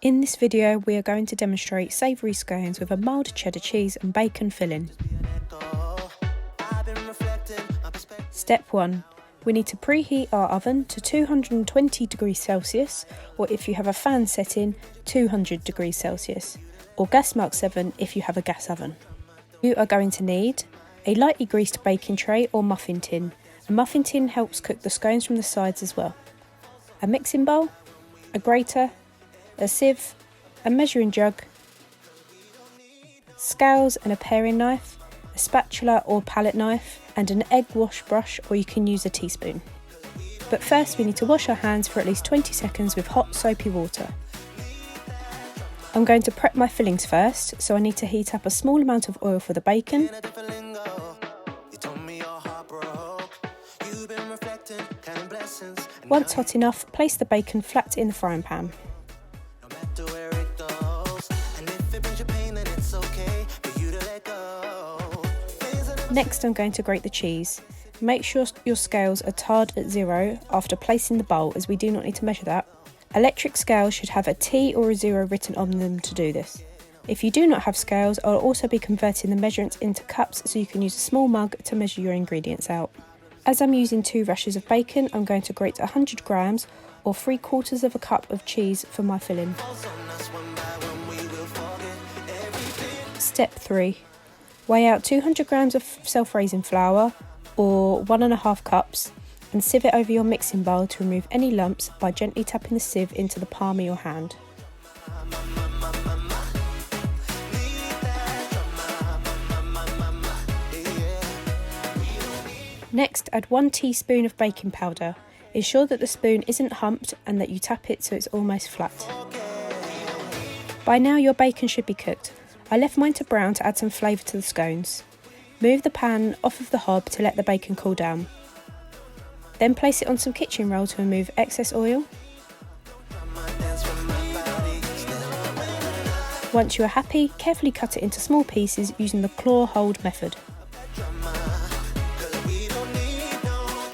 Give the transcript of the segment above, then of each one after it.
In this video, we are going to demonstrate savoury scones with a mild cheddar cheese and bacon filling. Step 1. We need to preheat our oven to 220 degrees Celsius, or if you have a fan setting, 200 degrees Celsius, or gas mark 7 if you have a gas oven. You are going to need a lightly greased baking tray or muffin tin. A muffin tin helps cook the scones from the sides as well. A mixing bowl, a grater, a sieve, a measuring jug, scales and a paring knife, a spatula or palette knife, and an egg wash brush, or you can use a teaspoon. But first we need to wash our hands for at least 20 seconds with hot soapy water. I'm going to prep my fillings first, so I need to heat up a small amount of oil for the bacon. Once hot enough, place the bacon flat in the frying pan. Next, I'm going to grate the cheese. Make sure your scales are tarred at 0 after placing the bowl, as we do not need to measure that. Electric scales should have a T or a 0 written on them to do this. If you do not have scales, I'll also be converting the measurements into cups, so you can use a small mug to measure your ingredients out. As I'm using 2 rashers of bacon, I'm going to grate 100 grams or 3/4 of a cup of cheese for my filling. Step 3. Weigh out 200 grams of self-raising flour, or 1.5 cups, and sieve it over your mixing bowl to remove any lumps by gently tapping the sieve into the palm of your hand. Next, add 1 teaspoon of baking powder. Ensure that the spoon isn't humped and that you tap it so it's almost flat. By now your bacon should be cooked. I left mine to brown to add some flavour to the scones. Move the pan off of the hob to let the bacon cool down. Then place it on some kitchen roll to remove excess oil. Once you are happy, carefully cut it into small pieces using the claw hold method.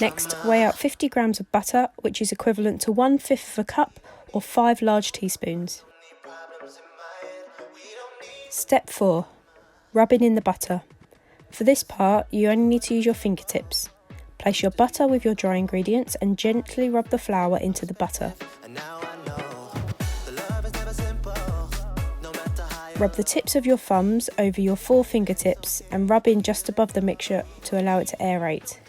Next, weigh out 50 grams of butter, which is equivalent to 1/5 of a cup or 5 large teaspoons. Step 4. Rubbing in the butter. For this part, you only need to use your fingertips. Place your butter with your dry ingredients and gently rub the flour into the butter. Rub the tips of your thumbs over your 4 fingertips and rub in just above the mixture to allow it to aerate.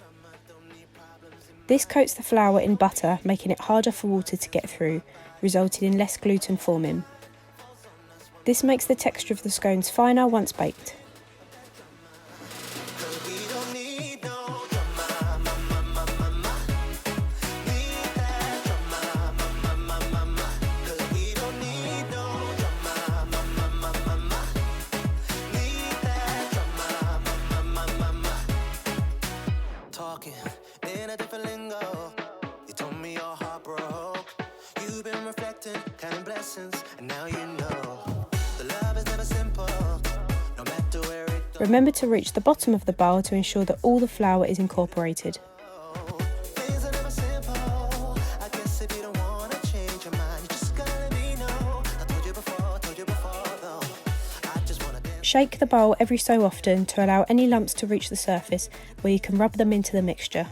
This coats the flour in butter, making it harder for water to get through, resulting in less gluten forming. This makes the texture of the scones finer once baked. Remember to reach the bottom of the bowl to ensure that all the flour is incorporated. Shake the bowl every so often to allow any lumps to reach the surface, where you can rub them into the mixture.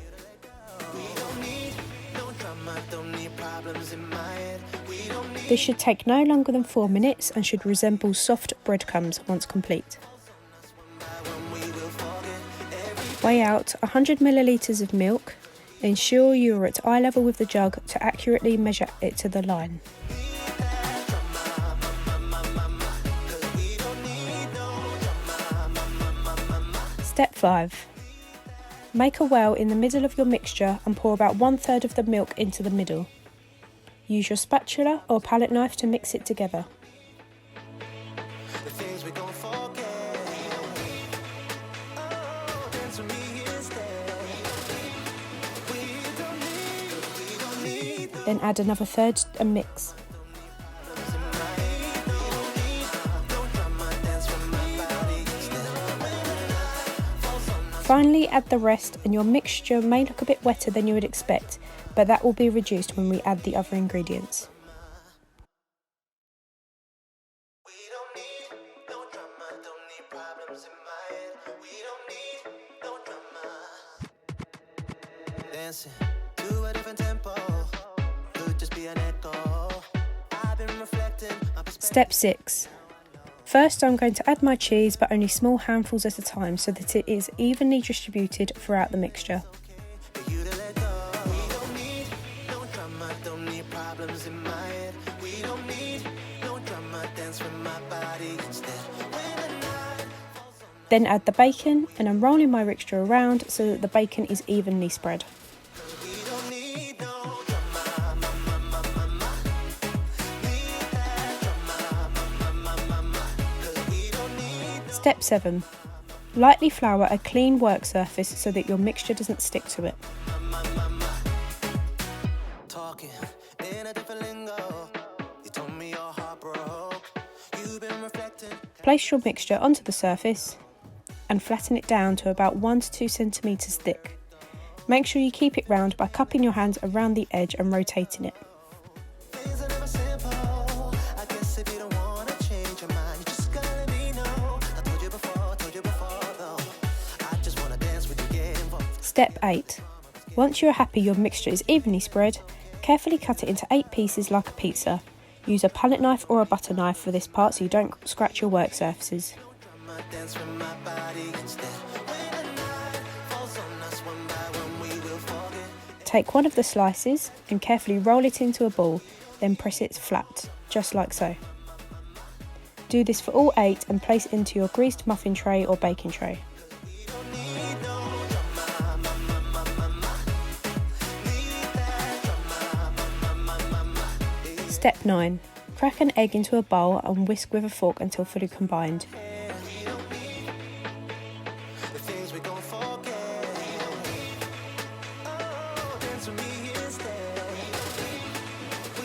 This should take no longer than 4 minutes and should resemble soft breadcrumbs once complete. Weigh out 100 millilitres of milk. Ensure you are at eye level with the jug to accurately measure it to the line. Step 5. Make a well in the middle of your mixture and pour about 1/3 of the milk into the middle. Use your spatula or palette knife to mix it together. Then add another 1/3 and mix. Finally, add the rest, and your mixture may look a bit wetter than you would expect, but that will be reduced when we add the other ingredients. Step 6. First, I'm going to add my cheese, but only small handfuls at a time so that it is evenly distributed throughout the mixture. Then add the bacon, and I'm rolling my mixture around so that the bacon is evenly spread. Step 7. Lightly flour a clean work surface so that your mixture doesn't stick to it. Place your mixture onto the surface and flatten it down to about 1 to 2 centimetres thick. Make sure you keep it round by cupping your hands around the edge and rotating it. Step 8. Once you are happy your mixture is evenly spread, carefully cut it into 8 pieces like a pizza. Use a palette knife or a butter knife for this part so you don't scratch your work surfaces. Take one of the slices and carefully roll it into a ball, then press it flat, just like so. Do this for all 8 and place it into your greased muffin tray or baking tray. Step 9. Crack an egg into a bowl and whisk with a fork until fully combined.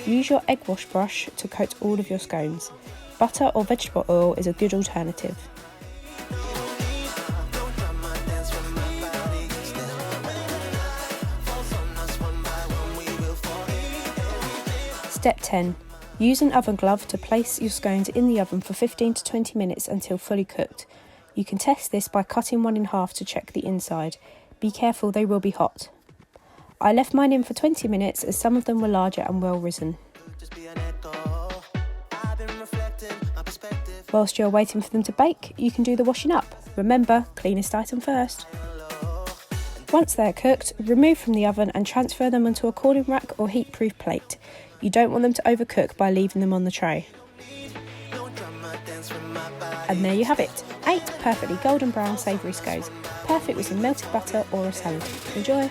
Use your egg wash brush to coat all of your scones. Butter or vegetable oil is a good alternative. Step 10. Use an oven glove to place your scones in the oven for 15 to 20 minutes until fully cooked. You can test this by cutting one in half to check the inside. Be careful, they will be hot. I left mine in for 20 minutes as some of them were larger and well risen. Whilst you're waiting for them to bake, you can do the washing up. Remember, cleanest item first. Once they're cooked, remove from the oven and transfer them onto a cooling rack or heat-proof plate. You don't want them to overcook by leaving them on the tray. And there you have it, 8 perfectly golden brown savoury scones, perfect with some melted butter or a salad. Enjoy!